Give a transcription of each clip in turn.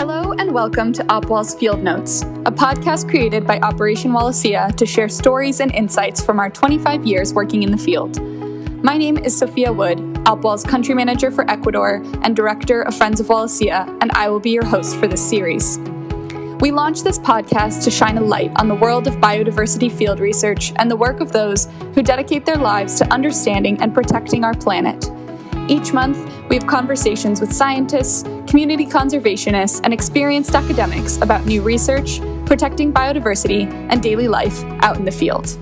Hello and welcome to Opwall's Field Notes, a podcast created by Operation Wallacea to share stories and insights from our 25 years working in the field. My name is Sophia Wood, Opwall's country manager for Ecuador and director of Friends of Wallacea, and I will be your host for this series. We launched this podcast to shine a light on the world of biodiversity field research and the work of those who dedicate their lives to understanding and protecting our planet. Each month, we have conversations with scientists, community conservationists, and experienced academics about new research, protecting biodiversity, and daily life out in the field.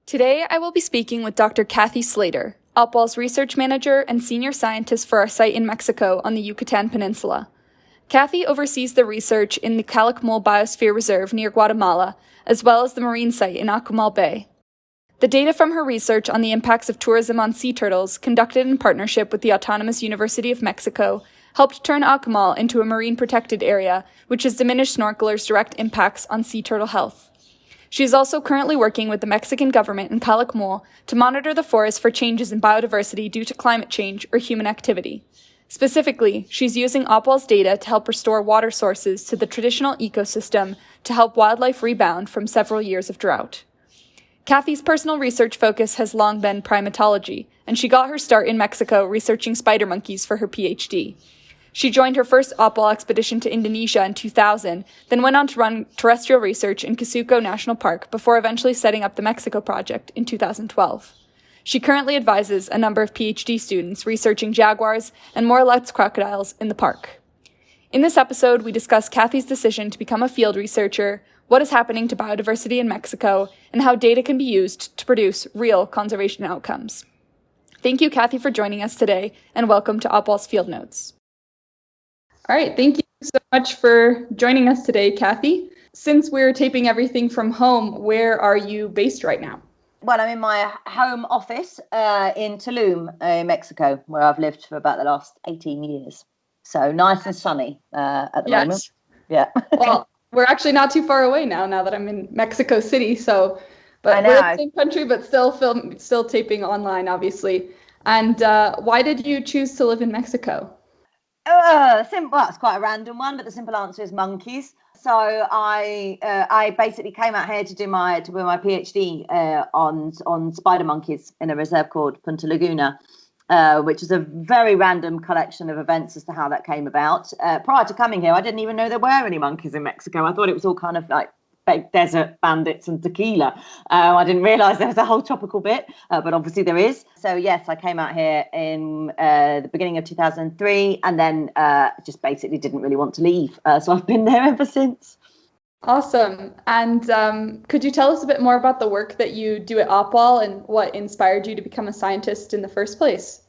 Today, I will be speaking with Dr. Kathy Slater, Opwall's research manager and senior scientist for our site in Mexico on the Yucatan Peninsula. Kathy oversees the research in the Calakmul Biosphere Reserve near Guatemala, as well as the marine site in Akumal Bay. The data from her research on the impacts of tourism on sea turtles, conducted in partnership with the Autonomous University of Mexico, helped turn Akumal into a marine protected area, which has diminished snorkelers' direct impacts on sea turtle health. She is also currently working with the Mexican government in Calakmul to monitor the forest for changes in biodiversity due to climate change or human activity. Specifically, she's using Opwall's data to help restore water sources to the traditional ecosystem to help wildlife rebound from several years of drought. Kathy's personal research focus has long been primatology, and she got her start in Mexico researching spider monkeys for her PhD. She joined her first Opwall expedition to Indonesia in 2000, then went on to run terrestrial research in Casuco National Park before eventually setting up the Mexico Project in 2012. She currently advises a number of PhD students researching jaguars and Moralettes crocodiles in the park. In this episode, we discuss Kathy's decision to become a field researcher, what is happening to biodiversity in Mexico, and how data can be used to produce real conservation outcomes. Thank you, Kathy, for joining us today, and welcome to Opwall's Field Notes. All right, thank you so much for joining us today, Kathy. Since we're taping everything from home, where are you based right now? Well, I'm in my home office in Tulum, Mexico, where I've lived for about the last 18 years. So nice and sunny at the moment. Yeah. Well, we're actually not too far away now that I'm in Mexico City. But we're in the same country, but still taping online, obviously. And why did you choose to live in Mexico? Well, it's quite a random one, but the simple answer is monkeys. So I basically came out here to do my PhD on spider monkeys in a reserve called Punta Laguna, which is a very random collection of events as to how that came about. Prior to coming here, I didn't even know there were any monkeys in Mexico. I thought it was all kind of like baked desert bandits and tequila. I didn't realize there was a whole tropical bit, but obviously there is. So yes, I came out here in the beginning of 2003 and then just basically didn't really want to leave. So I've been there ever since. Awesome. And could you tell us a bit more about the work that you do at Opwall and what inspired you to become a scientist in the first place?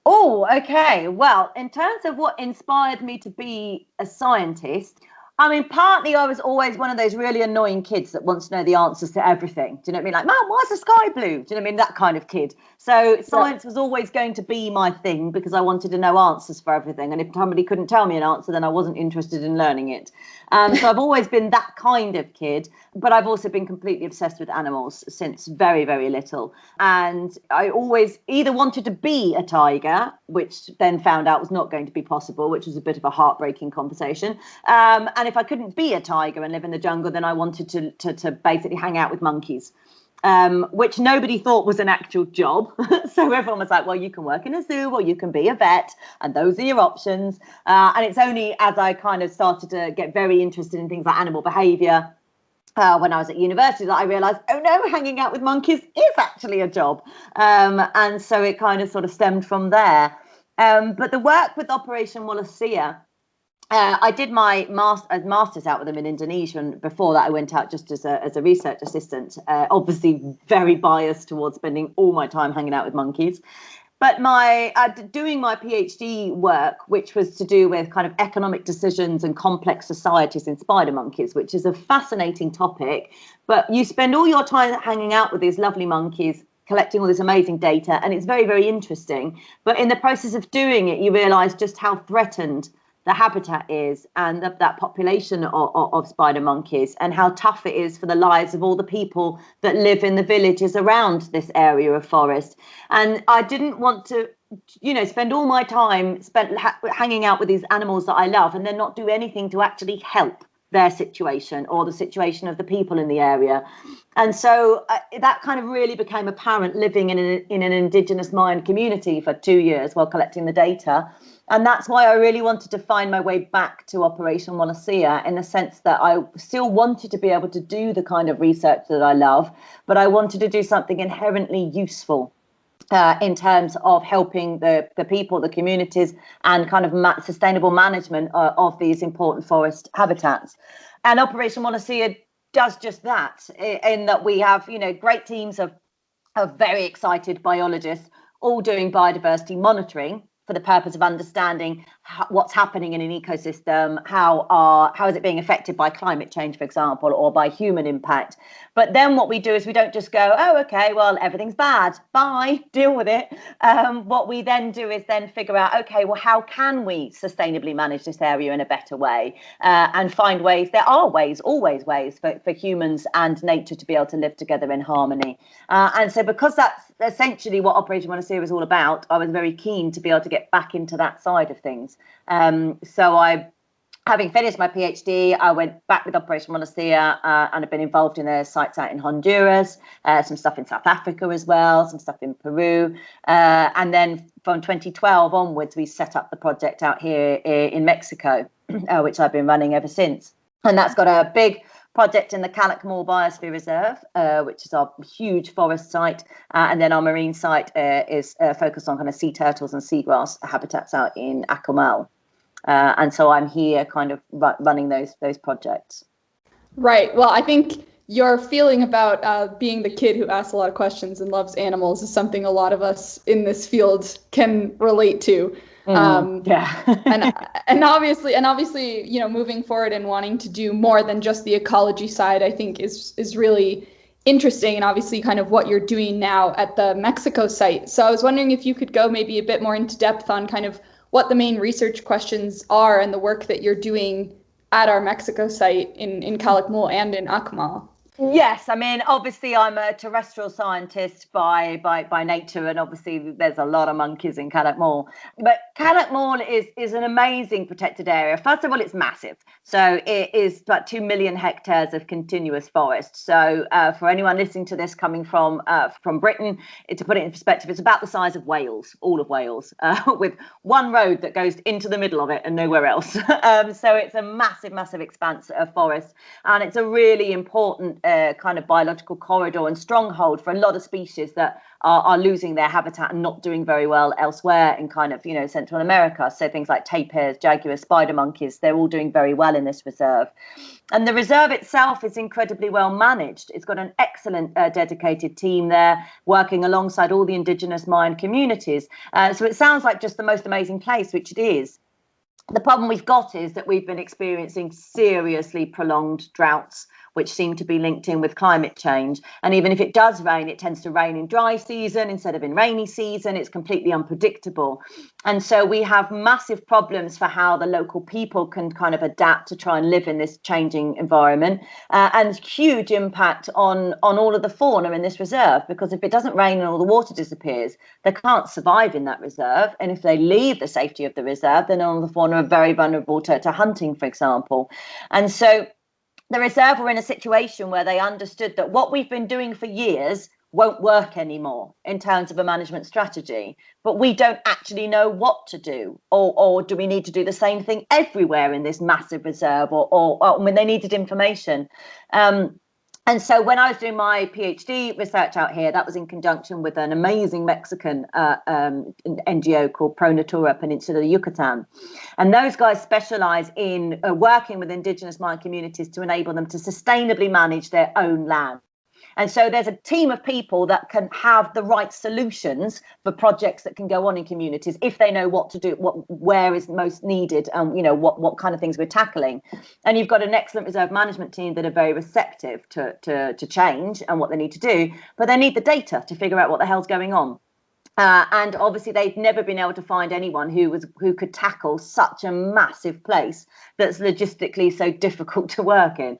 Oh, okay. Well, in terms of what inspired me to be a scientist, I mean, partly I was always one of those really annoying kids that wants to know the answers to everything. Do you know what I mean? Like, Mum, why's the sky blue? Do you know what I mean? That kind of kid. So science was always going to be my thing because I wanted to know answers for everything. And if somebody couldn't tell me an answer, then I wasn't interested in learning it. So I've always been that kind of kid. But I've also been completely obsessed with animals since very, very little. And I always either wanted to be a tiger, which then found out was not going to be possible, which was a bit of a heartbreaking conversation. And if I couldn't be a tiger and live in the jungle, then I wanted to basically hang out with monkeys, which nobody thought was an actual job. So everyone was like, well, you can work in a zoo or you can be a vet, and those are your options. And it's only as I kind of started to get very interested in things like animal behaviour when I was at university that I realised, oh no, hanging out with monkeys is actually a job. And so it kind of sort of stemmed from there. But the work with Operation Wallacea, I did my master's out with them in Indonesia, and before that I went out just as a research assistant, obviously very biased towards spending all my time hanging out with monkeys. But doing my PhD work, which was to do with kind of economic decisions and complex societies in spider monkeys, which is a fascinating topic, but you spend all your time hanging out with these lovely monkeys, collecting all this amazing data, and it's very, very interesting. But in the process of doing it, you realise just how threatened the habitat is and that population of spider monkeys, and how tough it is for the lives of all the people that live in the villages around this area of forest. And I didn't want to, spend all my time hanging out with these animals that I love and then not do anything to actually help their situation or the situation of the people in the area. And so that kind of really became apparent living in an Indigenous Mayan community for 2 years while collecting the data. And that's why I really wanted to find my way back to Operation Wallacea, in the sense that I still wanted to be able to do the kind of research that I love, but I wanted to do something inherently useful in terms of helping the people, the communities, and kind of sustainable management of these important forest habitats. And Operation Wallacea does just that, in that we have, great teams of very excited biologists all doing biodiversity monitoring for the purpose of understanding what's happening in an ecosystem, how is it being affected by climate change, for example, or by human impact. But then what we do is we don't just go, oh, okay, well, everything's bad, bye, deal with it. What we then do is then figure out, okay, well, how can we sustainably manage this area in a better way, and find ways. There are ways, always ways for humans and nature to be able to live together in harmony. And so because that's essentially what Operation Wallacea is all about, I was very keen to be able to get back into that side of things. So having finished my PhD, I went back with Operation Wallacea, and I've been involved in their sites out in Honduras, some stuff in South Africa as well, some stuff in Peru. And then from 2012 onwards, we set up the project out here in Mexico, which I've been running ever since. And that's got a big project in the Calakmul Biosphere Reserve, which is our huge forest site. And then our marine site is focused on kind of sea turtles and seagrass habitats out in Akumal. And so I'm here kind of running those projects. Right. Well, I think your feeling about being the kid who asks a lot of questions and loves animals is something a lot of us in this field can relate to. and obviously, moving forward and wanting to do more than just the ecology side, I think is really interesting, and obviously kind of what you're doing now at the Mexico site. So I was wondering if you could go maybe a bit more into depth on kind of what the main research questions are and the work that you're doing at our Mexico site in Calakmul and in Akumal. Yes, I mean, obviously I'm a terrestrial scientist by nature, and obviously there's a lot of monkeys in Calakmul. But Calakmul is an amazing protected area. First of all, it's massive. So it is about 2 million hectares of continuous forest. So for anyone listening to this coming from Britain, to put it in perspective, it's about the size of Wales, all of Wales, with one road that goes into the middle of it and nowhere else. So it's a massive, massive expanse of forest, and it's a really important kind of biological corridor and stronghold for a lot of species that are losing their habitat and not doing very well elsewhere in kind of, Central America. So things like tapirs, jaguars, spider monkeys, they're all doing very well in this reserve. And the reserve itself is incredibly well managed. It's got an excellent dedicated team there working alongside all the Indigenous Mayan communities. So it sounds like just the most amazing place, which it is. The problem we've got is that we've been experiencing seriously prolonged droughts, which seem to be linked in with climate change. And even if it does rain, it tends to rain in dry season instead of in rainy season. It's completely unpredictable. And so we have massive problems for how the local people can kind of adapt to try and live in this changing environment, and huge impact on all of the fauna in this reserve, because if it doesn't rain and all the water disappears, they can't survive in that reserve. And if they leave the safety of the reserve, then all the fauna are very vulnerable to hunting, for example. And so the reserve were in a situation where they understood that what we've been doing for years won't work anymore in terms of a management strategy, but we don't actually know what to do, or do we need to do the same thing everywhere in this massive reserve, or when they needed information. And so when I was doing my PhD research out here, that was in conjunction with an amazing Mexican NGO called Pro Natura Peninsula Yucatan. And those guys specialize in working with Indigenous Mayan communities to enable them to sustainably manage their own land. And so there's a team of people that can have the right solutions for projects that can go on in communities if they know what to do, where is most needed, and what kind of things we're tackling. And you've got an excellent reserve management team that are very receptive to change and what they need to do, but they need the data to figure out what the hell's going on. And obviously, they've never been able to find anyone who could tackle such a massive place that's logistically so difficult to work in.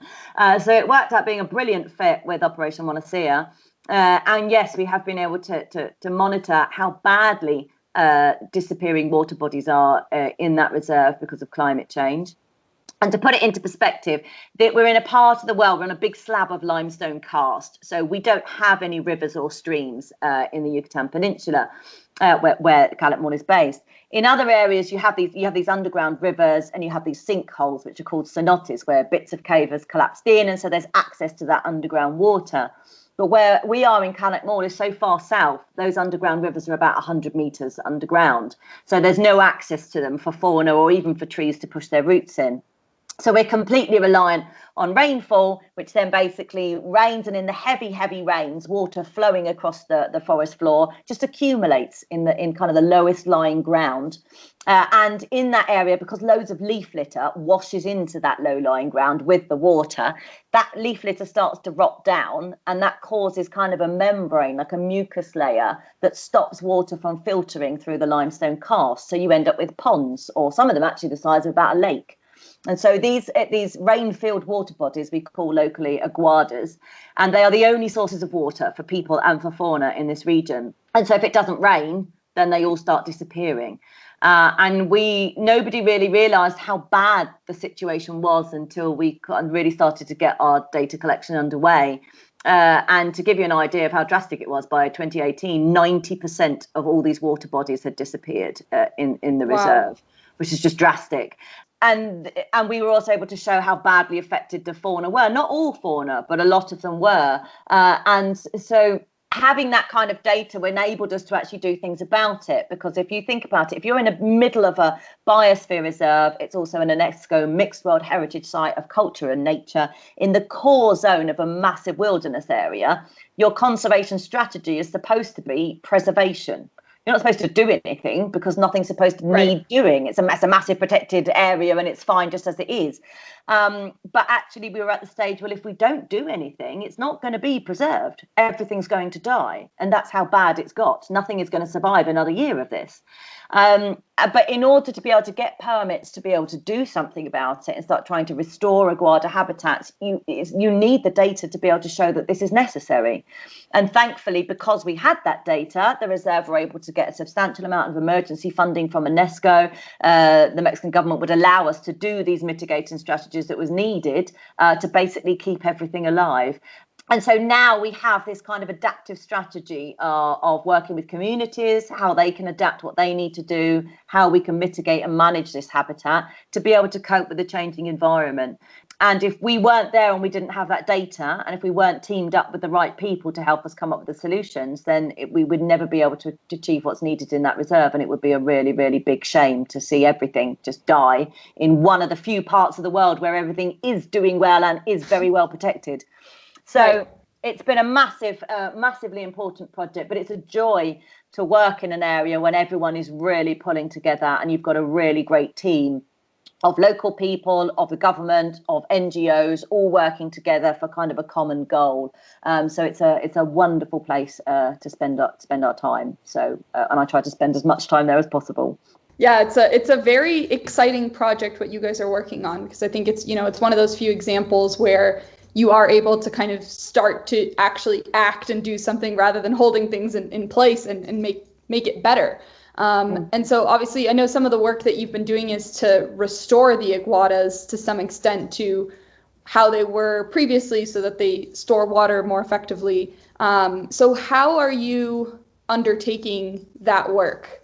So it worked out being a brilliant fit with Operation Wallacea. And yes, we have been able to monitor how badly disappearing water bodies are in that reserve because of climate change. And to put it into perspective, that we're in a part of the world, we're on a big slab of limestone karst. So we don't have any rivers or streams in the Yucatan Peninsula where Calakmul is based. In other areas, you have these underground rivers and you have these sinkholes, which are called cenotes, where bits of cave has collapsed in. And so there's access to that underground water. But where we are in Calakmul is so far south, those underground rivers are about 100 metres underground. So there's no access to them for fauna or even for trees to push their roots in. So we're completely reliant on rainfall, which then basically rains, and in the heavy rains, water flowing across the forest floor just accumulates in kind of the lowest lying ground. And in that area, because loads of leaf litter washes into that low-lying ground with the water, that leaf litter starts to rot down, and that causes kind of a membrane, like a mucus layer, that stops water from filtering through the limestone karst. So you end up with ponds, or some of them actually the size of about a lake. And so these rain-filled water bodies we call locally aguadas, and they are the only sources of water for people and for fauna in this region. And so if it doesn't rain, then they all start disappearing. And nobody really realised how bad the situation was until we really started to get our data collection underway. And to give you an idea of how drastic it was, by 2018, 90% of all these water bodies had disappeared in the reserve, which is just drastic. And we were also able to show how badly affected the fauna were. Not all fauna, but a lot of them were. And so having that kind of data enabled us to actually do things about it. Because if you think about it, if you're in the middle of a biosphere reserve, it's also an UNESCO Mixed World Heritage Site of Culture and Nature, in the core zone of a massive wilderness area, your conservation strategy is supposed to be preservation. You're not supposed to do anything because nothing's supposed to need doing. It's a massive protected area and it's fine just as it is. But actually, we were at the stage, well, if we don't do anything, it's not going to be preserved. Everything's going to die. And that's how bad it's got. Nothing is going to survive another year of this. But in order to be able to get permits to be able to do something about it and start trying to restore aguada habitats, you need the data to be able to show that this is necessary. And thankfully, because we had that data, the reserve were able to get a substantial amount of emergency funding from UNESCO. The Mexican government would allow us to do these mitigating strategies that was needed to basically keep everything alive. And so now we have this kind of adaptive strategy of working with communities, how they can adapt what they need to do, how we can mitigate and manage this habitat to be able to cope with the changing environment. And if we weren't there and we didn't have that data, and if we weren't teamed up with the right people to help us come up with the solutions, then we would never be able to achieve what's needed in that reserve. And it would be a really, really big shame to see everything just die in one of the few parts of the world where everything is doing well and is very well protected. So it's been a massively important project, but it's a joy to work in an area when everyone is really pulling together and you've got a really great team of local people, of the government, of NGOs, all working together for kind of a common goal. So it's a wonderful place to spend our time. So and I try to spend as much time there as possible. Yeah, it's a very exciting project what you guys are working on, because I think it's one of those few examples where you are able to kind of start to actually act and do something rather than holding things in place and make it better. And so obviously I know some of the work that you've been doing is to restore the aguadas to some extent to how they were previously so that they store water more effectively. So how are you undertaking that work?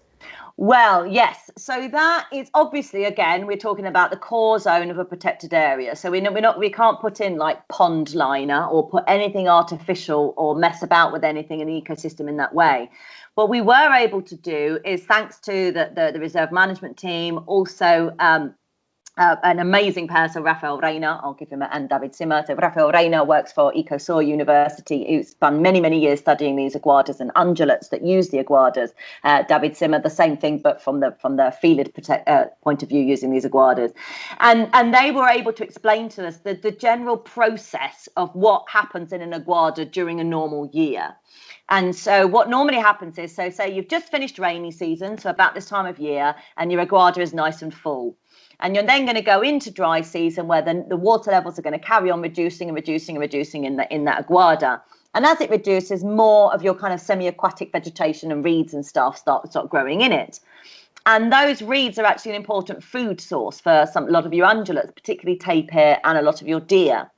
Well, yes. So that is obviously, again, we're talking about the core zone of a protected area. So we can't put in like pond liner or put anything artificial or mess about with anything in the ecosystem in that way. What we were able to do is, thanks to the reserve management team, also an amazing person, Rafael Reina, I'll give him and David Zimmer. So Rafael Reina works for Ecosur University, who's spent many years studying these aguadas and ungulates that use the aguadas. David Zimmer, the same thing, but from the felid point of view, using these aguadas. And they were able to explain to us the general process of what happens in an aguada during a normal year. And so what normally happens is, so say you've just finished rainy season, so about this time of year, and your aguada is nice and full. And you're then going to go into dry season where the water levels are going to carry on reducing and reducing and reducing in that aguada. And as it reduces, more of your kind of semi-aquatic vegetation and reeds and stuff start growing in it. And those reeds are actually an important food source for a lot of your ungulates, particularly tapir and a lot of your deer.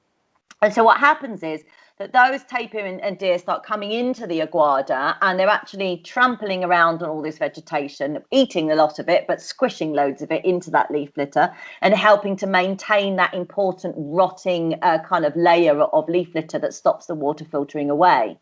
And so what happens is that those tapir and deer start coming into the aguada, and they're actually trampling around on all this vegetation, eating a lot of it, but squishing loads of it into that leaf litter and helping to maintain that important rotting kind of layer of leaf litter that stops the water filtering away.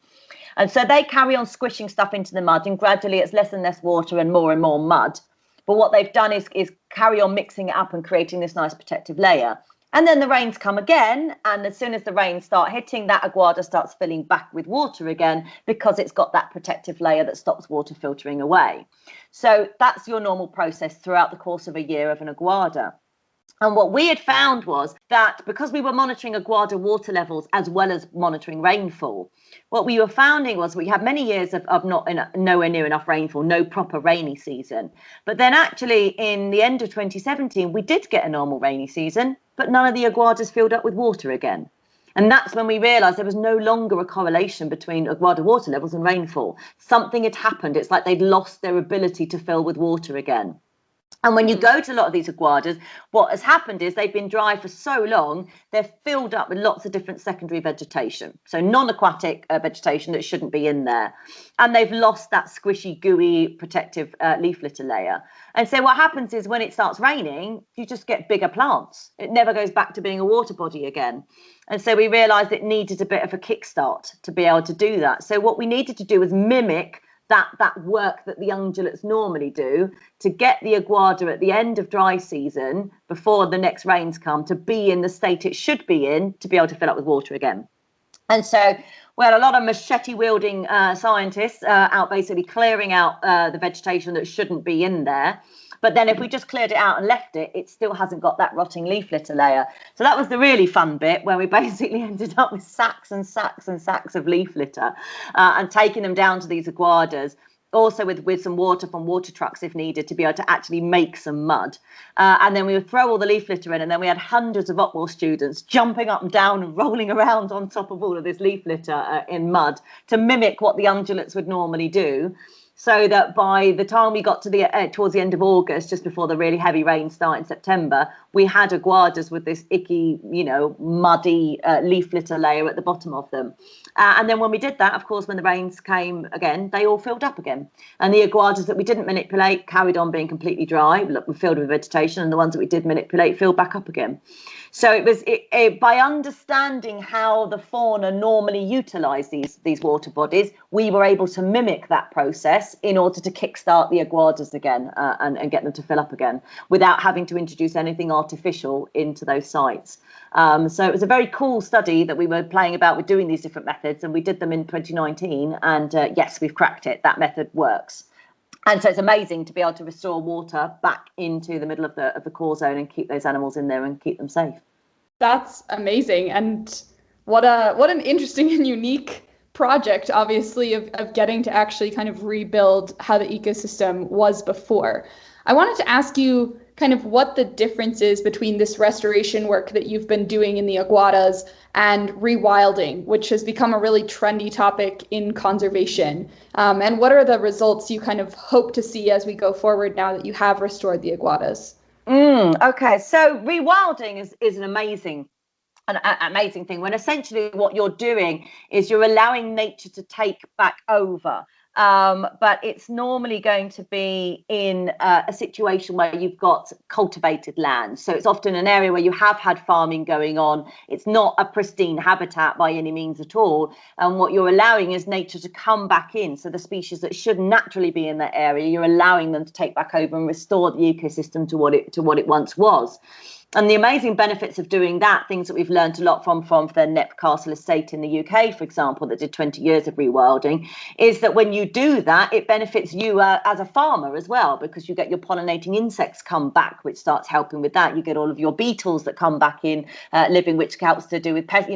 And so they carry on squishing stuff into the mud, and gradually it's less and less water and more mud. But what they've done is carry on mixing it up and creating this nice protective layer. And then the rains come again, and as soon as the rains start hitting, that aguada starts filling back with water again because it's got that protective layer that stops water filtering away. So that's your normal process throughout the course of a year of an aguada. And what we had found was that because we were monitoring aguada water levels as well as monitoring rainfall, what we were finding was we had many years of nowhere near enough rainfall, no proper rainy season. But then actually in the end of 2017, we did get a normal rainy season, but none of the aguadas filled up with water again. And that's when we realised there was no longer a correlation between aguada water levels and rainfall. Something had happened. It's like they'd lost their ability to fill with water again. And when you go to a lot of these aguadas, what has happened is they've been dry for so long, they're filled up with lots of different secondary vegetation. So non-aquatic vegetation that shouldn't be in there. And they've lost that squishy, gooey, protective leaf litter layer. And so what happens is when it starts raining, you just get bigger plants. It never goes back to being a water body again. And so we realised it needed a bit of a kickstart to be able to do that. So what we needed to do was mimic that work that the ungulates normally do to get the aguada at the end of dry season before the next rains come to be in the state it should be in to be able to fill up with water again. And so we had a lot of machete-wielding scientists out basically clearing out the vegetation that shouldn't be in there. But then if we just cleared it out and left it, it still hasn't got that rotting leaf litter layer. So that was the really fun bit where we basically ended up with sacks and sacks and sacks of leaf litter and taking them down to these aguadas, also with some water from water trucks if needed to be able to actually make some mud. And then we would throw all the leaf litter in, and then we had hundreds of Opwall students jumping up and down and rolling around on top of all of this leaf litter in mud to mimic what the ungulates would normally do. So that by the time we got to towards the end of August, just before the really heavy rain start in September, we had aguadas with this icky, muddy leaf litter layer at the bottom of them. And then when we did that, of course, when the rains came again, they all filled up again. And the aguadas that we didn't manipulate carried on being completely dry, were filled with vegetation, and the ones that we did manipulate filled back up again. So it was by understanding how the fauna normally utilise these water bodies, we were able to mimic that process in order to kickstart the aguadas again and get them to fill up again without having to introduce anything artificial into those sites. So it was a very cool study that we were playing about with doing these different methods, and we did them in 2019. And yes, we've cracked it. That method works. And so it's amazing to be able to restore water back into the middle of the core zone and keep those animals in there and keep them safe. That's amazing. And what an interesting and unique project, obviously, of getting to actually kind of rebuild how the ecosystem was before. I wanted to ask you kind of what the difference is between this restoration work that you've been doing in the aguadas and rewilding, which has become a really trendy topic in conservation. And what are the results you kind of hope to see as we go forward now that you have restored the aguadas? Okay, so rewilding is an amazing thing when essentially what you're doing is you're allowing nature to take back over. But it's normally going to be in a situation where you've got cultivated land. So it's often an area where you have had farming going on. It's not a pristine habitat by any means at all. And what you're allowing is nature to come back in. So the species that should naturally be in that area, you're allowing them to take back over and restore the ecosystem to what it once was. And the amazing benefits of doing that, things that we've learned a lot from the Nep Castle estate in the UK, for example, that did 20 years of rewilding, is that when you do that, it benefits you as a farmer as well, because you get your pollinating insects come back, which starts helping with that. You get all of your beetles that come back in living, which helps to do with pests,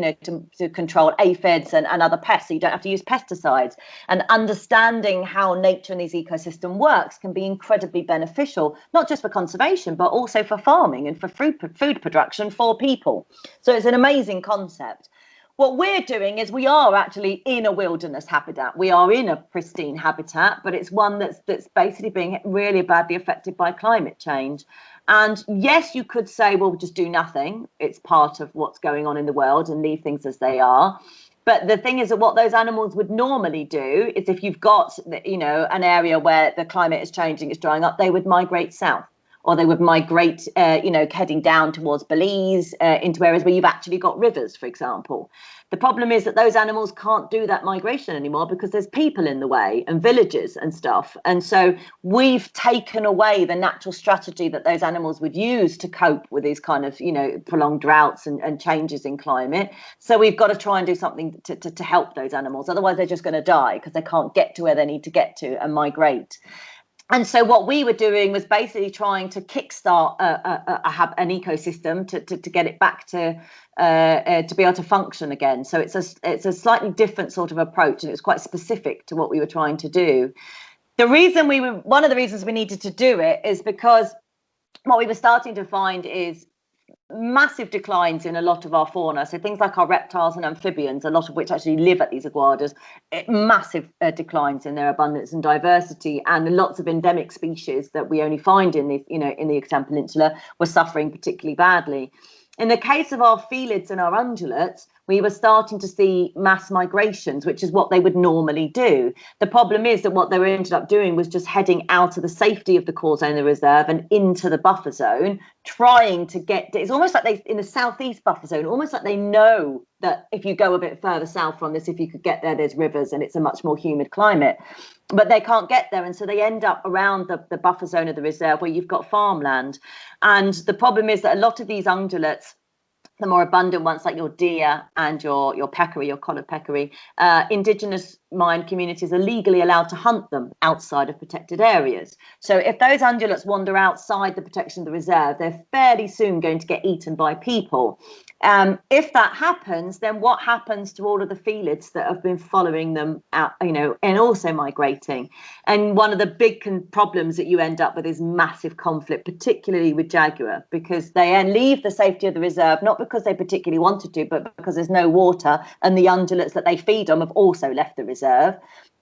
to control aphids and other pests. So you don't have to use pesticides. And understanding how nature in these ecosystems works can be incredibly beneficial, not just for conservation, but also for farming and for food production for people. So it's an amazing concept. What we're doing is we are actually in a wilderness habitat. We are in a pristine habitat, but it's one that's basically being really badly affected by climate change. And yes, you could say, well, just do nothing. It's part of what's going on in the world and leave things as they are. But the thing is that what those animals would normally do is if you've got, an area where the climate is changing, it's drying up, they would migrate south. Or they would migrate, heading down towards Belize, into areas where you've actually got rivers, for example. The problem is that those animals can't do that migration anymore because there's people in the way and villages and stuff. And so we've taken away the natural strategy that those animals would use to cope with these kind of, prolonged droughts and changes in climate. So we've got to try and do something to help those animals. Otherwise, they're just going to die because they can't get to where they need to get to and migrate. And so what we were doing was basically trying to kickstart an ecosystem to get it back to be able to function again. So it's a slightly different sort of approach, and it's quite specific to what we were trying to do. One of the reasons we needed to do it is because what we were starting to find is massive declines in a lot of our fauna. So things like our reptiles and amphibians, a lot of which actually live at these aguadas, massive declines in their abundance and diversity, and lots of endemic species that we only find in the Yucatan Peninsula were suffering particularly badly. In the case of our felids and our ungulates, we were starting to see mass migrations, which is what they would normally do. The problem is that what they ended up doing was just heading out of the safety of the core zone of the reserve and into the buffer zone, trying to it's almost like in the southeast buffer zone, almost like they know that if you go a bit further south from this, if you could get there's rivers and it's a much more humid climate. But they can't get there. And so they end up around the buffer zone of the reserve where you've got farmland. And the problem is that a lot of these ungulates, the more abundant ones like your deer and your peccary, your collared peccary, indigenous Mayan communities are legally allowed to hunt them outside of protected areas. So if those ungulates wander outside the protection of the reserve, they're fairly soon going to get eaten by people. If that happens, then what happens to all of the felids that have been following them out, and also migrating? And one of the big problems that you end up with is massive conflict, particularly with jaguar, because they leave the safety of the reserve, not because they particularly wanted to, but because there's no water, and the ungulates that they feed on have also left the reserve.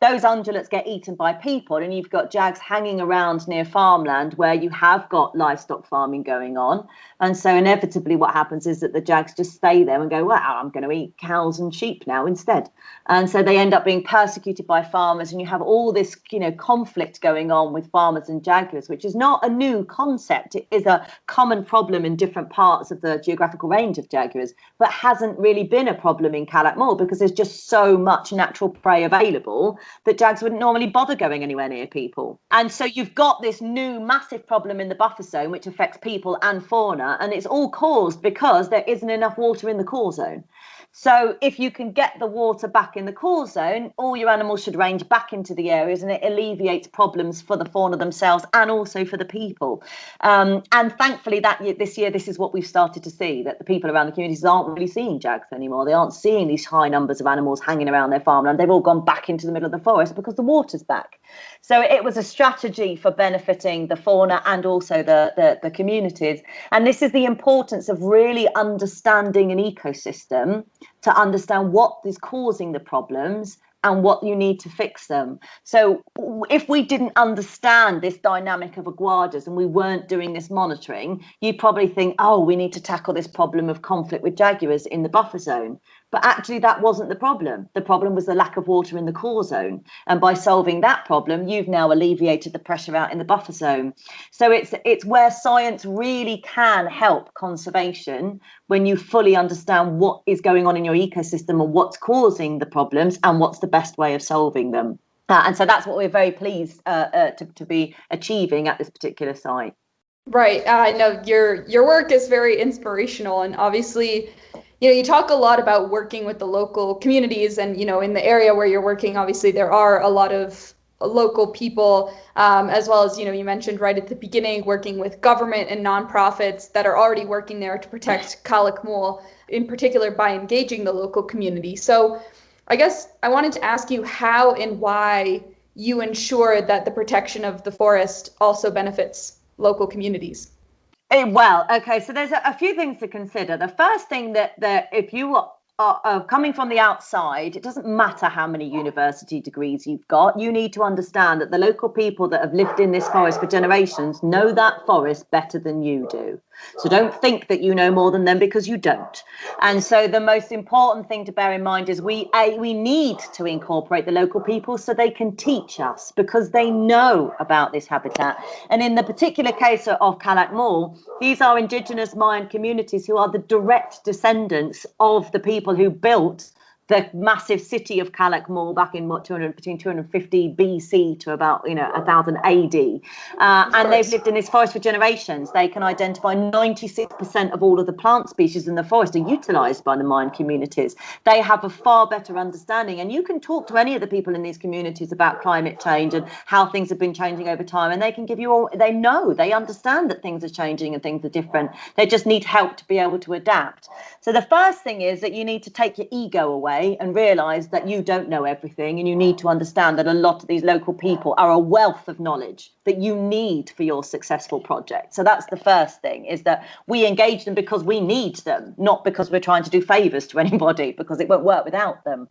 Those ungulates get eaten by people, and you've got jags hanging around near farmland where you have got livestock farming going on. And so inevitably what happens is that the jags just stay there and go, well, I'm going to eat cows and sheep now instead. And so they end up being persecuted by farmers, and you have all this, conflict going on with farmers and jaguars, which is not a new concept. It is a common problem in different parts of the geographical range of jaguars, but hasn't really been a problem in Calac Mall because there's just so much natural prey available that jags wouldn't normally bother going anywhere near people. And so you've got this new massive problem in the buffer zone, which affects people and fauna, and it's all caused because there isn't enough water in the core zone. So if you can get the water back in the core zone, all your animals should range back into the areas, and it alleviates problems for the fauna themselves and also for the people. And thankfully this year, this is what we've started to see, that the people around the communities aren't really seeing jags anymore. They aren't seeing these high numbers of animals hanging around their farmland. They've all gone back into the middle of the forest because the water's back. So it was a strategy for benefiting the fauna and also the communities. And this is the importance of really understanding an ecosystem to understand what is causing the problems and what you need to fix them. So if we didn't understand this dynamic of aguadas and we weren't doing this monitoring, you'd probably think, oh, we need to tackle this problem of conflict with jaguars in the buffer zone. But actually, that wasn't the problem. The problem was the lack of water in the core zone. And by solving that problem, you've now alleviated the pressure out in the buffer zone. So it's where science really can help conservation, when you fully understand what is going on in your ecosystem and what's causing the problems and what's the best way of solving them. And so that's what we're very pleased to be achieving at this particular site. Right. I know your work is very inspirational, and obviously, you talk a lot about working with the local communities, and in the area where you're working, obviously there are a lot of local people, as well as you mentioned right at the beginning, working with government and nonprofits that are already working there to protect Calakmul, in particular by engaging the local community. So, I guess I wanted to ask you how and why you ensure that the protection of the forest also benefits local communities. Well, okay, so there's a few things to consider. The first thing that if you are coming from the outside, it doesn't matter how many university degrees you've got. You need to understand that the local people that have lived in this forest for generations know that forest better than you do. So don't think that you know more than them, because you don't. And so the most important thing to bear in mind is we need to incorporate the local people so they can teach us, because they know about this habitat. And in the particular case of Calakmul, these are indigenous Mayan communities who are the direct descendants of the people who built the massive city of Calakmul back in between 250 BC to about 1000 AD, and they've lived in this forest for generations. They can identify 96% of all of the plant species in the forest are utilised by the Mayan communities. They have a far better understanding, and you can talk to any of the people in these communities about climate change and how things have been changing over time, and they can give you all. They understand that things are changing and things are different. They just need help to be able to adapt. So the first thing is that you need to take your ego away and realize that you don't know everything, and you need to understand that a lot of these local people are a wealth of knowledge that you need for your successful project. So that's the first thing, is that we engage them because we need them, not because we're trying to do favors to anybody, because it won't work without them.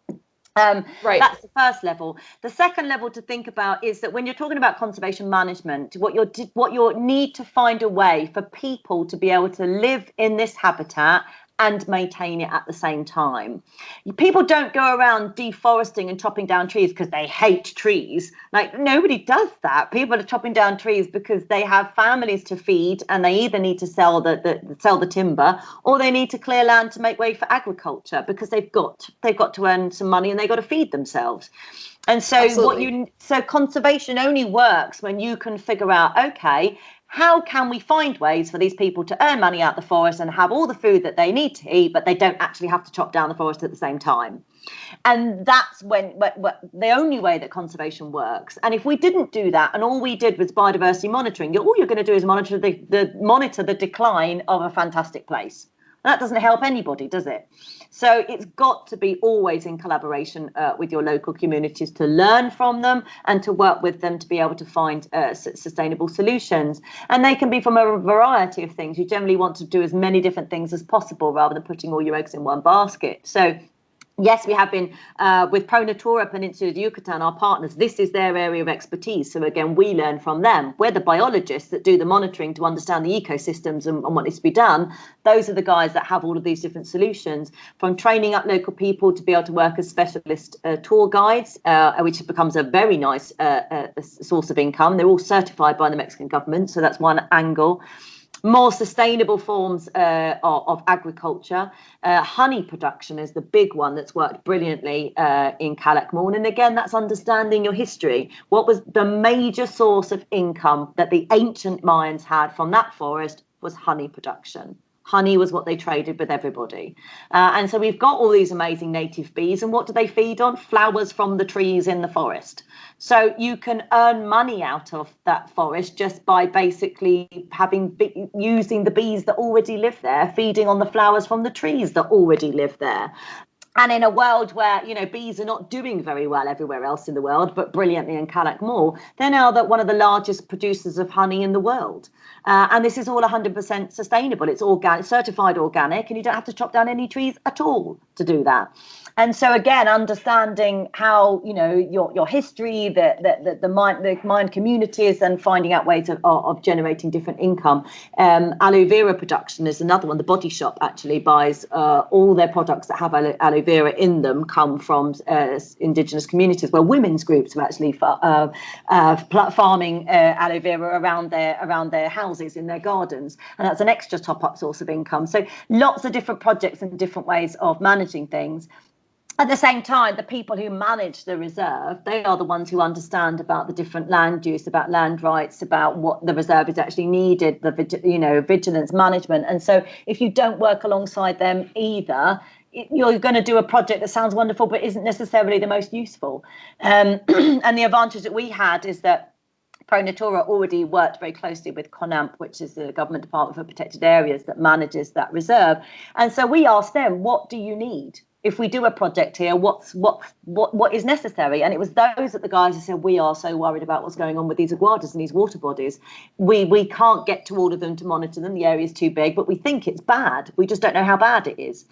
Right. That's the first level. The second level to think about is that when you're talking about conservation management, what you need to find a way for people to be able to live in this habitat and maintain it at the same time. People don't go around deforesting and chopping down trees because they hate trees. Like, nobody does that. People are chopping down trees because they have families to feed, and they either need to sell the timber, or they need to clear land to make way for agriculture, because they've got to earn some money and they've got to feed themselves. And so so conservation only works when you can figure out, okay, how can we find ways for these people to earn money out the forest and have all the food that they need to eat, but they don't actually have to chop down the forest at the same time? And that's when the only way that conservation works. And if we didn't do that, and all we did was biodiversity monitoring, all you're going to do is monitor the decline of a fantastic place. And that doesn't help anybody, does it? So it's got to be always in collaboration with your local communities, to learn from them and to work with them to be able to find sustainable solutions. And they can be from a variety of things. You generally want to do as many different things as possible rather than putting all your eggs in one basket. So yes, we have been with Pro Natura Peninsula de Yucatan, our partners. This is their area of expertise. So again, we learn from them. We're the biologists that do the monitoring to understand the ecosystems and what needs to be done. Those are the guys that have all of these different solutions, from training up local people to be able to work as specialist tour guides, which becomes a very nice source of income. They're all certified by the Mexican government. So that's one angle. More sustainable forms of agriculture. Honey production is the big one that's worked brilliantly in Calakmul. And again, that's understanding your history. What was the major source of income that the ancient Mayans had from that forest? Was honey production. Honey was what they traded with everybody. And so we've got all these amazing native bees. And what do they feed on? Flowers from the trees in the forest. So you can earn money out of that forest just by basically using the bees that already live there, feeding on the flowers from the trees that already live there. And in a world where, bees are not doing very well everywhere else in the world, but brilliantly in Calakmul, they're now one of the largest producers of honey in the world. And this is all 100% sustainable. It's organic, certified organic, and you don't have to chop down any trees at all to do that. And so again, understanding how your history, the Mayan communities, and finding out ways of generating different income. Aloe vera production is another one. The Body Shop actually buys all their products that have aloe vera in them come from indigenous communities, where women's groups are actually farming aloe vera around their houses, in their gardens, and that's an extra top-up source of income. So lots of different projects and different ways of managing things. At the same time, the people who manage the reserve, they are the ones who understand about the different land use, about land rights, about what the reserve is actually needed, the vigilance management. And so if you don't work alongside them either, you're going to do a project that sounds wonderful but isn't necessarily the most useful. And the advantage that we had is that Pro Natura already worked very closely with CONAMP, which is the Government Department for Protected Areas that manages that reserve. And so we asked them, what do you need? If we do a project here, what is necessary? And it was those that the guys who said, we are so worried about what's going on with these aguadas and these water bodies. We can't get to all of them to monitor them. The area is too big, but we think it's bad. We just don't know how bad it is.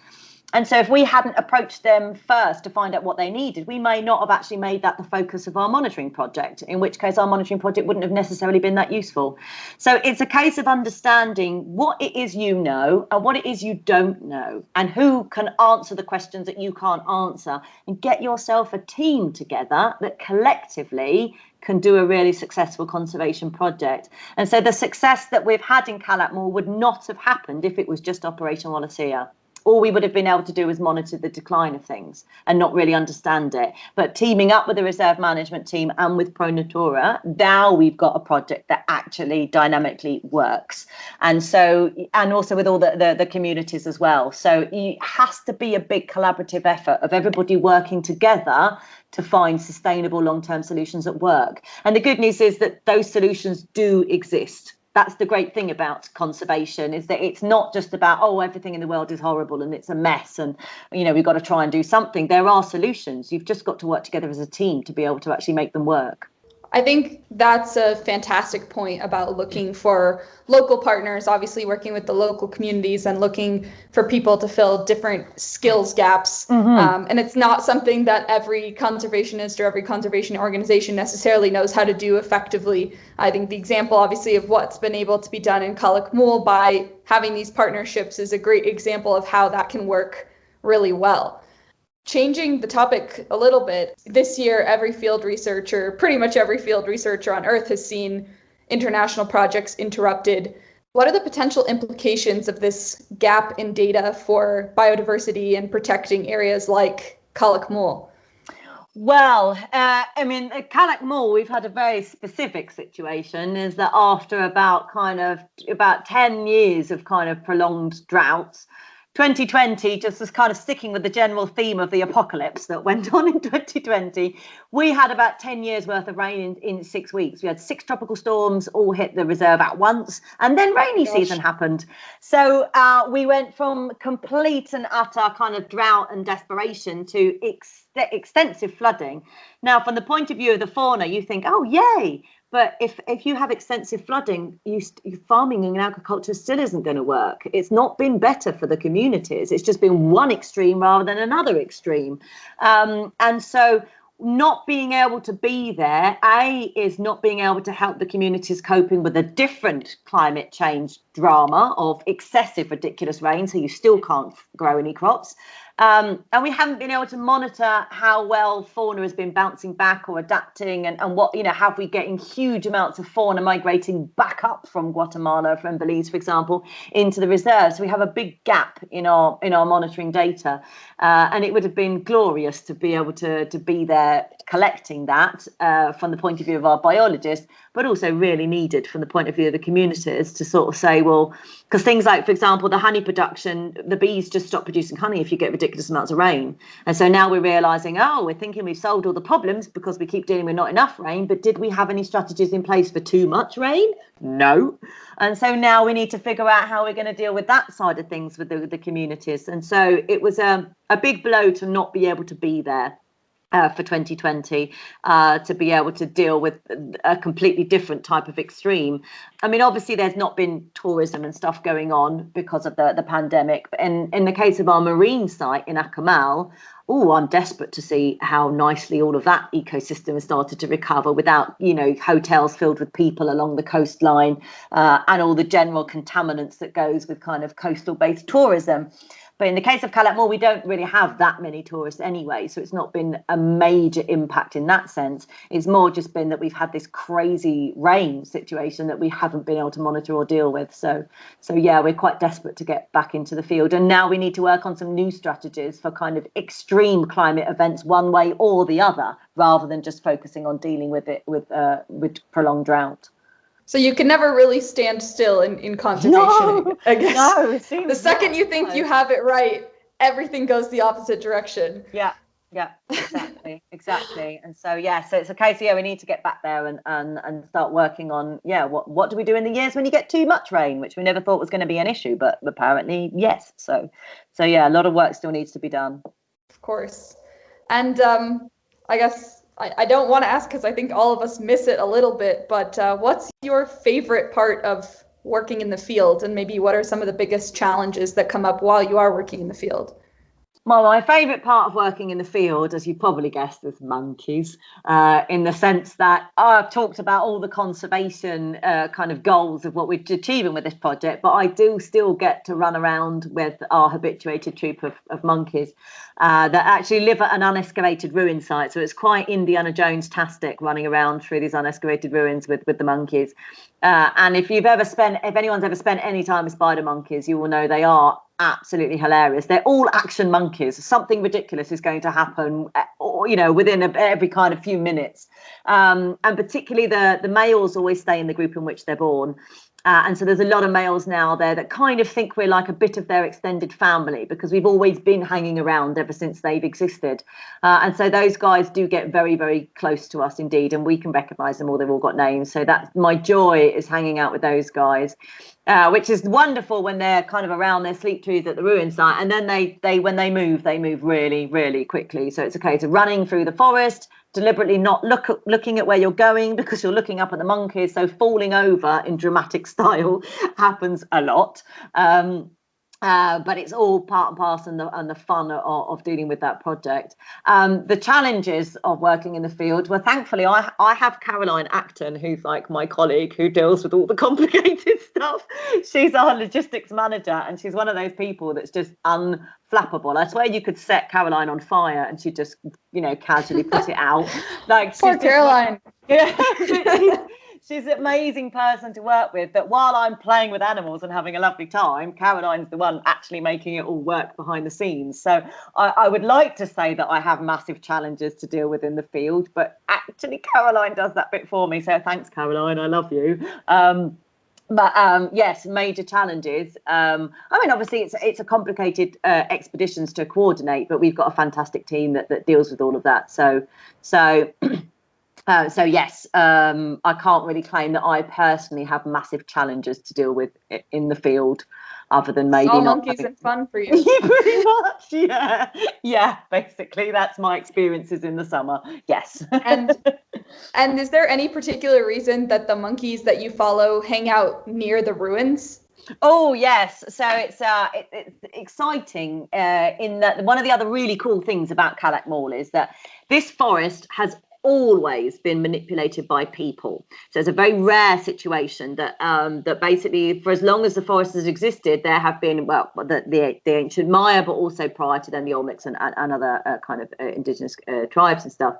And so if we hadn't approached them first to find out what they needed, we may not have actually made that the focus of our monitoring project, in which case our monitoring project wouldn't have necessarily been that useful. So it's a case of understanding what it is you know and what it is you don't know, and who can answer the questions that you can't answer, and get yourself a team together that collectively can do a really successful conservation project. And so the success that we've had in Calakmul would not have happened if it was just Operation Wallacea. All we would have been able to do is monitor the decline of things and not really understand it. But teaming up with the reserve management team and with Pro Natura, now we've got a project that actually dynamically works. And so, and also with all the communities as well. So it has to be a big collaborative effort of everybody working together to find sustainable long-term solutions that work. And the good news is that those solutions do exist. That's the great thing about conservation, is that it's not just about, oh, everything in the world is horrible and it's a mess and, we've got to try and do something. There are solutions. You've just got to work together as a team to be able to actually make them work. I think that's a fantastic point about looking for local partners, obviously working with the local communities and looking for people to fill different skills gaps. Mm-hmm. And it's not something that every conservationist or every conservation organization necessarily knows how to do effectively. I think the example, obviously, of what's been able to be done in Calakmul by having these partnerships is a great example of how that can work really well. Changing the topic a little bit, this year, pretty much every field researcher on Earth has seen international projects interrupted. What are the potential implications of this gap in data for biodiversity and protecting areas like Calakmul? Well, at Calakmul, we've had a very specific situation, is that after about 10 years of kind of prolonged droughts, 2020 just was kind of sticking with the general theme of the apocalypse that went on in 2020. We had about 10 years worth of rain in 6 weeks. We had 6 tropical storms all hit the reserve at once, and then rainy season happened. So we went from complete and utter kind of drought and desperation to extensive flooding. Now, from the point of view of the fauna, you think, oh, yay. But if you have extensive flooding, farming and agriculture still isn't going to work. It's not been better for the communities. It's just been one extreme rather than another extreme. And so not being able to be there, is not being able to help the communities coping with a different climate change drama of excessive, ridiculous rain, so you still can't grow any crops. And we haven't been able to monitor how well fauna has been bouncing back or adapting, and what, have we getting huge amounts of fauna migrating back up from Guatemala, from Belize, for example, into the reserve. So we have a big gap in our monitoring data. And it would have been glorious to be able to be there collecting that from the point of view of our biologists, but also really needed from the point of view of the communities to sort of say, well, because things like, for example, the honey production, the bees just stop producing honey if you get ridiculous amounts of rain. And so now we're realizing, we're thinking we've solved all the problems because we keep dealing with not enough rain. But did we have any strategies in place for too much rain? No. And so now we need to figure out how we're going to deal with that side of things with the communities. And so it was a big blow to not be able to be there for 2020, to be able to deal with a completely different type of extreme. I mean, obviously, there's not been tourism and stuff going on because of the pandemic. But in the case of our marine site in Akamal, I'm desperate to see how nicely all of that ecosystem has started to recover without, hotels filled with people along the coastline and all the general contaminants that goes with kind of coastal-based tourism. But in the case of Calakmul, we don't really have that many tourists anyway, so it's not been a major impact in that sense. It's more just been that we've had this crazy rain situation that we haven't been able to monitor or deal with. So yeah, we're quite desperate to get back into the field, and now we need to work on some new strategies for kind of extreme climate events one way or the other, rather than just focusing on dealing with it with prolonged drought. So you can never really stand still in conservation, No, I guess. no, it seems the second not, you think you have it right, everything goes the opposite direction. Yeah, exactly. And so so it's a case we need to get back there and start working on what do we do in the years when you get too much rain, which we never thought was going to be an issue, but apparently yes. So a lot of work still needs to be done. Of course. And I guess I don't want to ask because I think all of us miss it a little bit, but what's your favorite part of working in the field, and maybe what are some of the biggest challenges that come up while you are working in the field? Well, my favourite part of working in the field, as you probably guessed, is monkeys, in the sense that I've talked about all the conservation kind of goals of what we're achieving with this project, but I do still get to run around with our habituated troop of monkeys that actually live at an unexcavated ruin site. So it's quite Indiana Jones-tastic running around through these unexcavated ruins with the monkeys. And if anyone's ever spent any time with spider monkeys, you will know they are absolutely hilarious. They're all action monkeys. Something ridiculous is going to happen, within every kind of few minutes. And particularly the males always stay in the group in which they're born. And so there's a lot of males now there that kind of think we're like a bit of their extended family because we've always been hanging around ever since they've existed. And so those guys do get very, very close to us indeed, and we can recognise them all. They've all got names. So that's my joy, is hanging out with those guys, which is wonderful when they're kind of around their sleep trees at the ruin site. And then they when they move really, really quickly. So it's a case of running through the forest, deliberately not looking at where you're going because you're looking up at the monkeys. So falling over in dramatic style happens a lot. But it's all part and parcel and the fun of dealing with that project. The challenges of working in the field, well, thankfully, I have Caroline Acton, who's like my colleague who deals with all the complicated stuff. She's our logistics manager, and she's one of those people that's just unflappable. I swear you could set Caroline on fire and she'd just, casually put it out. Like, poor Caroline. She's an amazing person to work with, that while I'm playing with animals and having a lovely time, Caroline's the one actually making it all work behind the scenes. So I would like to say that I have massive challenges to deal with in the field, but actually Caroline does that bit for me. So thanks, Caroline. I love you. But yes, major challenges. Obviously it's a complicated expeditions to coordinate, but we've got a fantastic team that deals with all of that. So yes, I can't really claim that I personally have massive challenges to deal with in the field, other than maybe all not monkeys having... and fun for you. Pretty much, yeah. Basically, that's my experiences in the summer. Yes. And is there any particular reason that the monkeys that you follow hang out near the ruins? Oh yes, so it's exciting in that one of the other really cool things about Calakmul is that this forest has always been manipulated by people. So it's a very rare situation that basically, for as long as the forest has existed, there have been the ancient Maya, but also prior to them the Olmecs and other kind of indigenous tribes and stuff.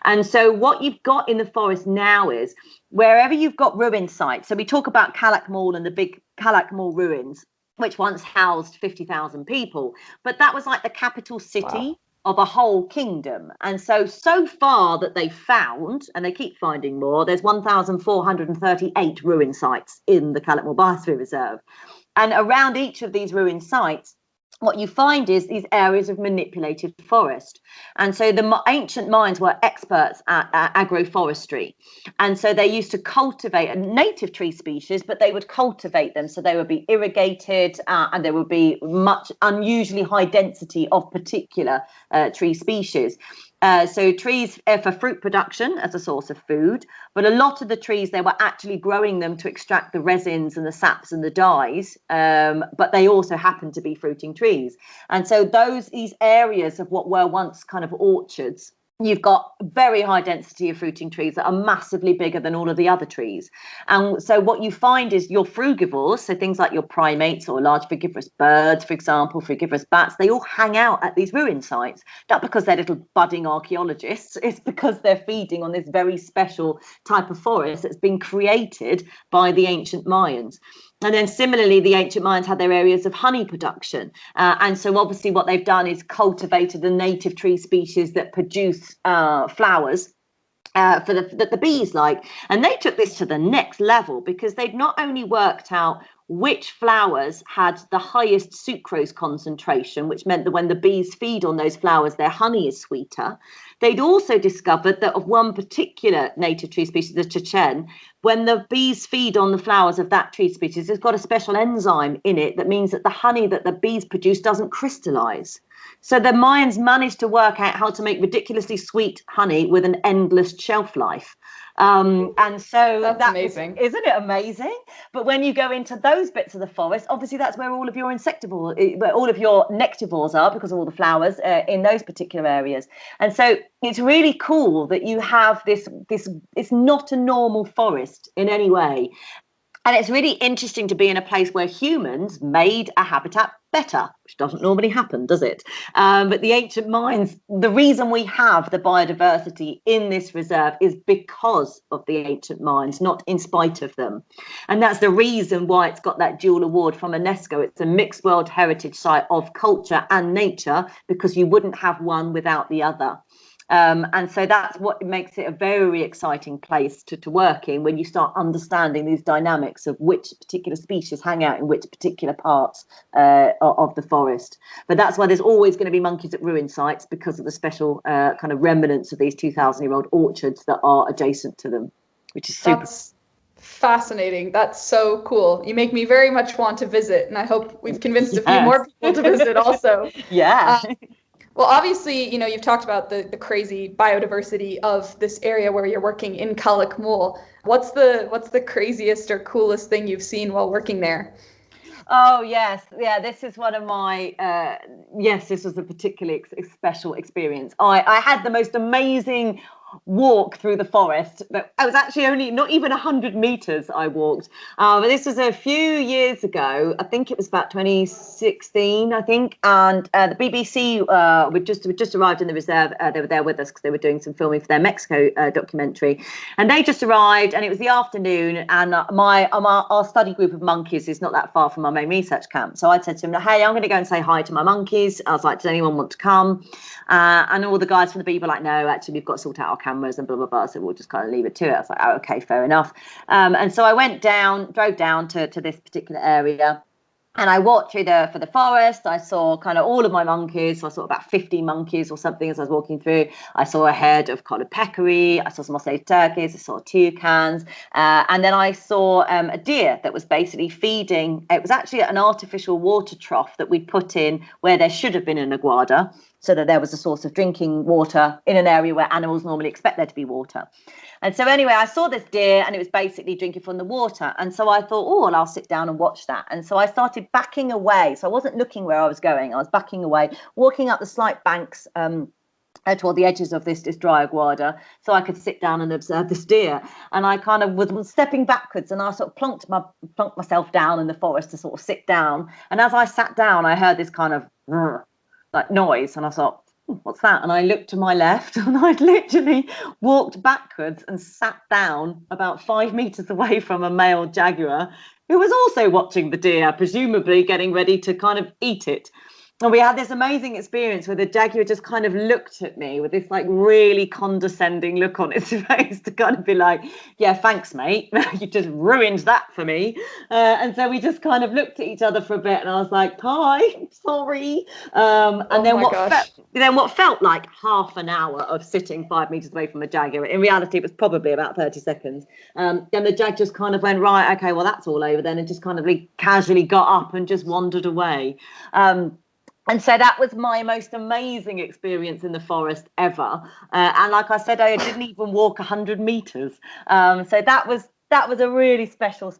And so what you've got in the forest now is wherever you've got ruin sites. So we talk about Calakmul and the big Calakmul ruins, which once housed 50,000 people, but that was like the capital city. Wow. Of a whole kingdom. And so far that they found, and they keep finding more, there's 1,438 ruin sites in the Calakmul Biosphere Reserve. And around each of these ruin sites, what you find is these areas of manipulated forest. And so the ancient Mayans were experts at agroforestry. And so they used to cultivate a native tree species, but they would cultivate them. So they would be irrigated and there would be much unusually high density of particular tree species. So trees for fruit production as a source of food, but a lot of the trees, they were actually growing them to extract the resins and the saps and the dyes, but they also happen to be fruiting trees. And so these areas of what were once kind of orchards you've got very high density of fruiting trees that are massively bigger than all of the other trees. And so what you find is your frugivores, so things like your primates or large frugivorous birds, for example, frugivorous bats, they all hang out at these ruin sites. Not because they're little budding archaeologists, it's because they're feeding on this very special type of forest that's been created by the ancient Mayans. And then similarly, the ancient Mayans had their areas of honey production. And so obviously what they've done is cultivated the native tree species that produce flowers for the bees like. And they took this to the next level because they'd not only worked out which flowers had the highest sucrose concentration, which meant that when the bees feed on those flowers, their honey is sweeter. They'd also discovered that of one particular native tree species, the chechen, when the bees feed on the flowers of that tree species, it's got a special enzyme in it that means that the honey that the bees produce doesn't crystallize. So the Mayans managed to work out how to make ridiculously sweet honey with an endless shelf life. And so that's amazing. Isn't it amazing? But when you go into those bits of the forest, obviously that's where all of your insectivores, where all of your nectivores are, because of all the flowers in those particular areas. And so it's really cool that you have this. It's not a normal forest in any way. And it's really interesting to be in a place where humans made a habitat better, which doesn't normally happen, does it? But the ancient Mayans, the reason we have the biodiversity in this reserve is because of the ancient Mayans, not in spite of them. And that's the reason why it's got that dual award from UNESCO. It's a mixed World Heritage Site of culture and nature, because you wouldn't have one without the other. And so that's what makes it a very exciting place to work in, when you start understanding these dynamics of which particular species hang out in which particular parts of the forest. But that's why there's always going to be monkeys at ruin sites, because of the special kind of remnants of these 2,000-year-old orchards that are adjacent to them, which is super. That's fascinating. That's so cool. You make me very much want to visit, and I hope we've convinced a few more people to visit also. Yeah. Well, obviously, you've talked about the crazy biodiversity of this area where you're working in Calak Mul. What's the craziest or coolest thing you've seen while working there? Oh, yes. Yeah, this is one of my, this was a particularly special experience. I had the most amazing walk through the forest, but I was actually only not even 100 meters I walked. But this was a few years ago. I think it was about 2016, I think. And the BBC we'd just arrived in the reserve. They were there with us because they were doing some filming for their Mexico documentary. And they just arrived, and it was the afternoon. And our study group of monkeys is not that far from our main research camp. So I said to them, "Hey, I'm going to go and say hi to my monkeys." I was like, "Does anyone want to come?" And all the guys from the bee were like, "No, actually, we've got to sort out our cameras and blah, blah, blah. So we'll just kind of leave it to it." I was like, "Oh, okay, fair enough." And so I drove down to this particular area. And I walked through for the forest. I saw kind of all of my monkeys. So I saw about 50 monkeys or something as I was walking through. I saw a head of kind of peccary. I saw some ocellated turkeys. I saw toucans. And then I saw a deer that was basically feeding. It was actually an artificial water trough that we'd put in where there should have been an aguada, so that there was a source of drinking water in an area where animals normally expect there to be water. And so anyway, I saw this deer, and it was basically drinking from the water. And so I thought, oh, well, I'll sit down and watch that. And so I started backing away. So I wasn't looking where I was going. I was backing away, walking up the slight banks toward the edges of this dry aguada, so I could sit down and observe this deer. And I kind of was stepping backwards, and I sort of plunked myself down in the forest to sort of sit down. And as I sat down, I heard this kind of like noise, and I thought, "What's that?" And I looked to my left, and I'd literally walked backwards and sat down about 5 meters away from a male jaguar who was also watching the deer, presumably getting ready to kind of eat it. And we had this amazing experience where the jaguar just kind of looked at me with this like really condescending look on its face, to kind of be like, "Yeah, thanks, mate. You just ruined that for me." And so we just kind of looked at each other for a bit, and I was like, "Hi, sorry." And then what felt like half an hour of sitting 5 meters away from a jaguar, in reality, it was probably about 30 seconds. And the jag just kind of went, "Right, okay, well, that's all over then," and just kind of casually got up and just wandered away. And so that was my most amazing experience in the forest ever. And like I said, I didn't even walk 100 meters. So that was a really special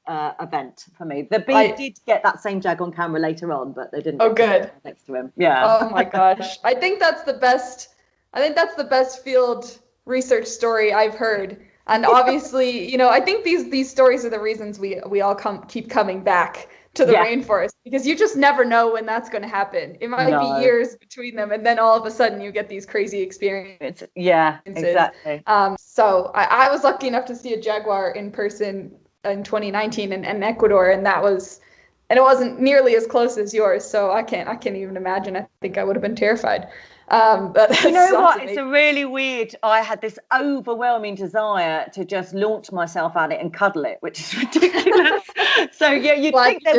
event for me. The bee did get that same jag on camera later on, but they didn't. Oh, good. Next to him. Yeah. Oh my gosh. I think that's the best I think that's the best field research story I've heard. And obviously, I think these stories are the reasons we all keep coming back to the rainforest, because you just never know when that's going to happen. It might be years between them, and then all of a sudden you get these crazy experiences. Yeah, exactly. So I was lucky enough to see a jaguar in person in 2019 in Ecuador, and it wasn't nearly as close as yours. So I can't even imagine. I think I would have been terrified. But you know what? It's a really weird. I had this overwhelming desire to just launch myself at it and cuddle it, which is ridiculous. So yeah, you'd think there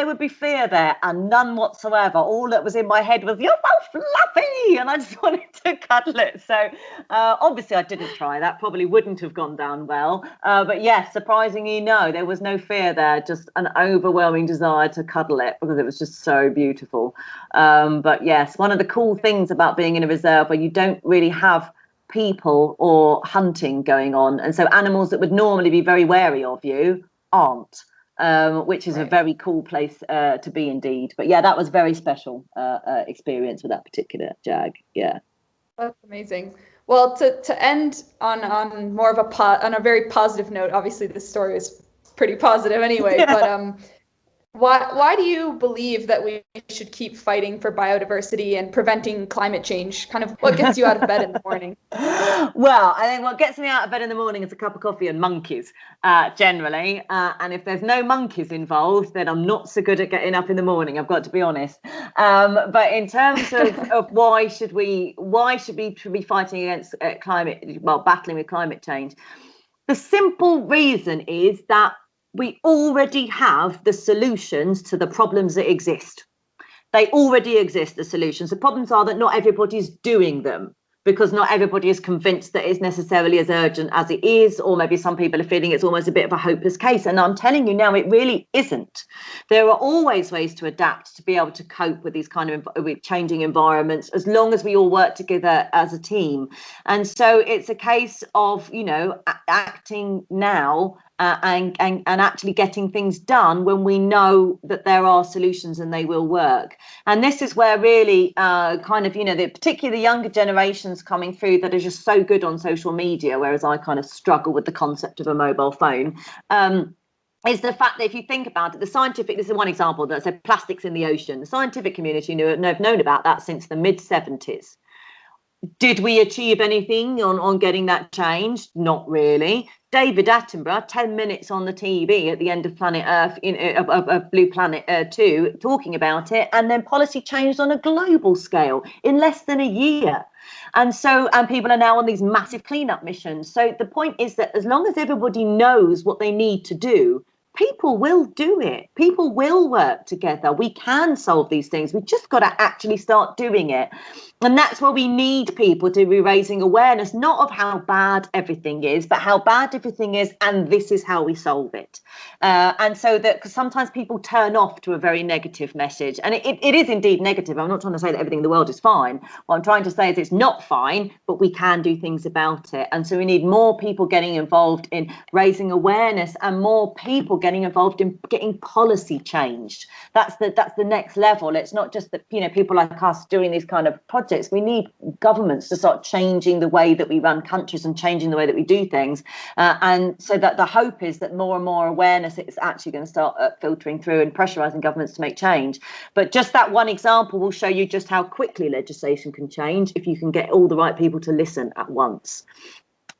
would be fear there, and none whatsoever. All that was in my head was, "You're so fluffy," and I just wanted to cuddle it. So obviously, I didn't try that. Probably wouldn't have gone down well. But yes, surprisingly, no, there was no fear there. Just an overwhelming desire to cuddle it because it was just so beautiful. But yes, one of the cool things about being in a reserve where you don't really have people or hunting going on, and so animals that would normally be very wary of you aren't, which is a very cool place to be indeed. But yeah, that was very special experience with that particular jag. Yeah, that's amazing. Well, to end on more of on a very positive note, obviously this story is pretty positive anyway, but why do you believe that we should keep fighting for biodiversity and preventing climate change? Kind of what gets you out of bed in the morning? Well, I think what gets me out of bed in the morning is a cup of coffee and monkeys, generally. And if there's no monkeys involved, then I'm not so good at getting up in the morning, I've got to be honest. But in terms of why should we be fighting against battling with climate change? The simple reason is that we already have the solutions to the problems that exist. They already exist, the solutions. The problems are that not everybody's doing them, because not everybody is convinced that it's necessarily as urgent as it is, or maybe some people are feeling it's almost a bit of a hopeless case. And I'm telling you now, it really isn't. There are always ways to adapt, to be able to cope with these with changing environments, as long as we all work together as a team. And so it's a case of, acting now and actually getting things done when we know that there are solutions and they will work. And this is where really particularly the younger generations coming through that are just so good on social media, whereas I kind of struggle with the concept of a mobile phone, is the fact that if you think about it, this is one example, that said plastics in the ocean. The scientific community have known about that since the mid-70s. Did we achieve anything on getting that changed? Not really. David Attenborough, 10 minutes on the TV at the end of Planet Earth, of Blue Planet 2, talking about it, and then policy changed on a global scale in less than a year. And people are now on these massive cleanup missions. So the point is that as long as everybody knows what they need to do, people will do it. People will work together. We can solve these things. We've just got to actually start doing it. And that's where we need people to be raising awareness, not of how bad everything is, but how bad everything is, and this is how we solve it. And so that, because sometimes people turn off to a very negative message, and it is indeed negative. I'm not trying to say that everything in the world is fine. What I'm trying to say is it's not fine, but we can do things about it. And so we need more people getting involved in raising awareness, and more people getting involved in getting policy changed. That's the next level. It's not just that people like us doing these kind of projects. We need governments to start changing the way that we run countries and changing the way that we do things. And so that the hope is that more and more awareness is actually going to start filtering through and pressurising governments to make change. But just that one example will show you just how quickly legislation can change if you can get all the right people to listen at once.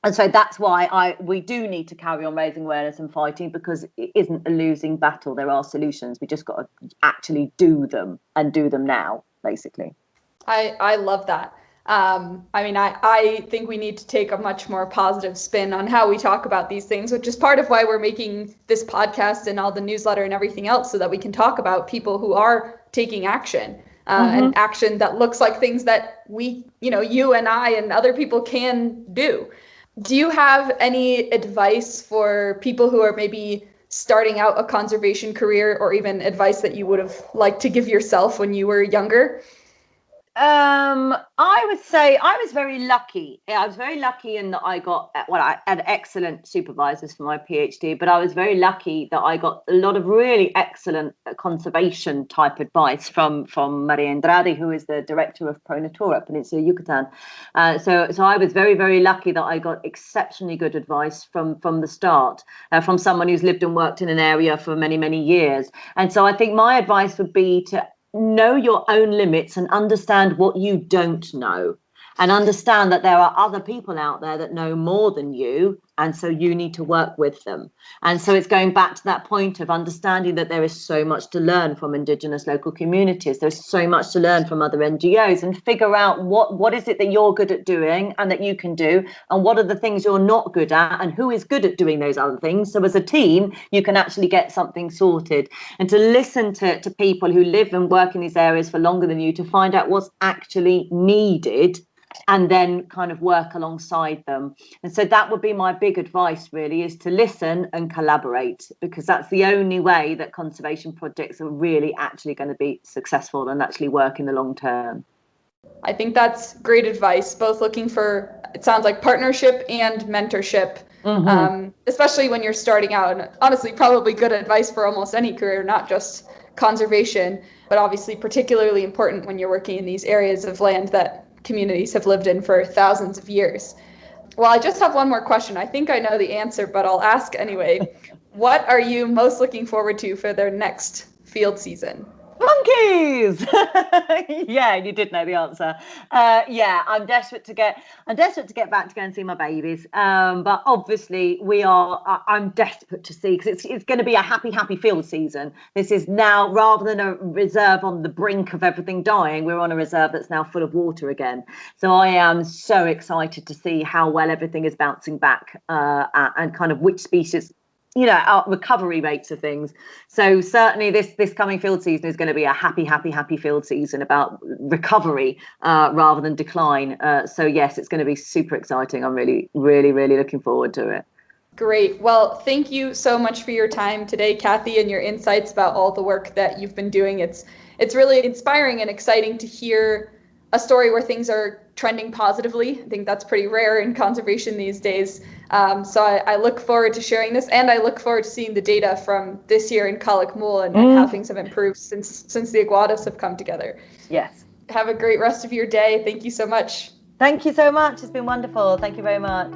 And so that's why we do need to carry on raising awareness and fighting, because it isn't a losing battle. There are solutions. We just got to actually do them, and do them now, basically. I love that. I think we need to take a much more positive spin on how we talk about these things, which is part of why we're making this podcast and all the newsletter and everything else, so that we can talk about people who are taking action, and action that looks like things that we, you and I and other people can do. Do you have any advice for people who are maybe starting out a conservation career, or even advice that you would have liked to give yourself when you were younger? I would say I was very lucky. I was very lucky in that I had excellent supervisors for my PhD, but I was very lucky that I got a lot of really excellent conservation type advice from Maria Andrade, who is the director of Pro Natura Peninsula Yucatan. So I was very, very lucky that I got exceptionally good advice from the start, from someone who's lived and worked in an area for many, many years. And so I think my advice would be to know your own limits and understand what you don't know, and understand that there are other people out there that know more than you, and so you need to work with them. And so it's going back to that point of understanding that there is so much to learn from Indigenous local communities. There's so much to learn from other NGOs, and figure out what is it that you're good at doing and that you can do, and what are the things you're not good at, and who is good at doing those other things. So as a team, you can actually get something sorted, and to listen to people who live and work in these areas for longer than you, to find out what's actually needed, and then kind of work alongside them. And so that would be my big advice, really, is to listen and collaborate, because that's the only way that conservation projects are really actually going to be successful and actually work in the long term. I think that's great advice, both looking for, it sounds like, partnership and mentorship, especially when you're starting out. And honestly, probably good advice for almost any career, not just conservation, but obviously particularly important when you're working in these areas of land that communities have lived in for thousands of years. Well, I just have one more question. I think I know the answer, but I'll ask anyway. What are you most looking forward to for their next field season? Monkeys. Yeah, you did know the answer. I'm desperate to get back to go and see my babies. But obviously I'm desperate to see, because it's going to be a happy field season. This is now, rather than a reserve on the brink of everything dying, we're on a reserve that's now full of water again. So I am so excited to see how well everything is bouncing back, and kind of which species, our recovery rates of things. So certainly this coming field season is going to be a happy field season about recovery, rather than decline. So yes, it's going to be super exciting. I'm really looking forward to it. Great. Well, thank you so much for your time today, Kathy, and your insights about all the work that you've been doing. It's really inspiring and exciting to hear a story where things are trending positively. I think that's pretty rare in conservation these days. So I look forward to sharing this, and I look forward to seeing the data from this year in Calakmul and how things have improved since the Aguadas have come together. Yes. Have a great rest of your day. Thank you so much. Thank you so much. It's been wonderful. Thank you very much.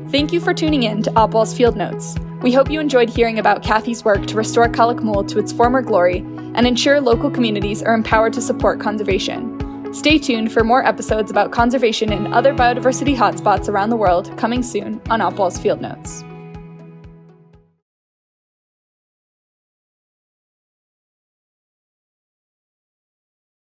Thank you for tuning in to Opwall's Field Notes. We hope you enjoyed hearing about Kathy's work to restore Calakmul to its former glory and ensure local communities are empowered to support conservation. Stay tuned for more episodes about conservation in other biodiversity hotspots around the world, coming soon on Opwall's Field Notes.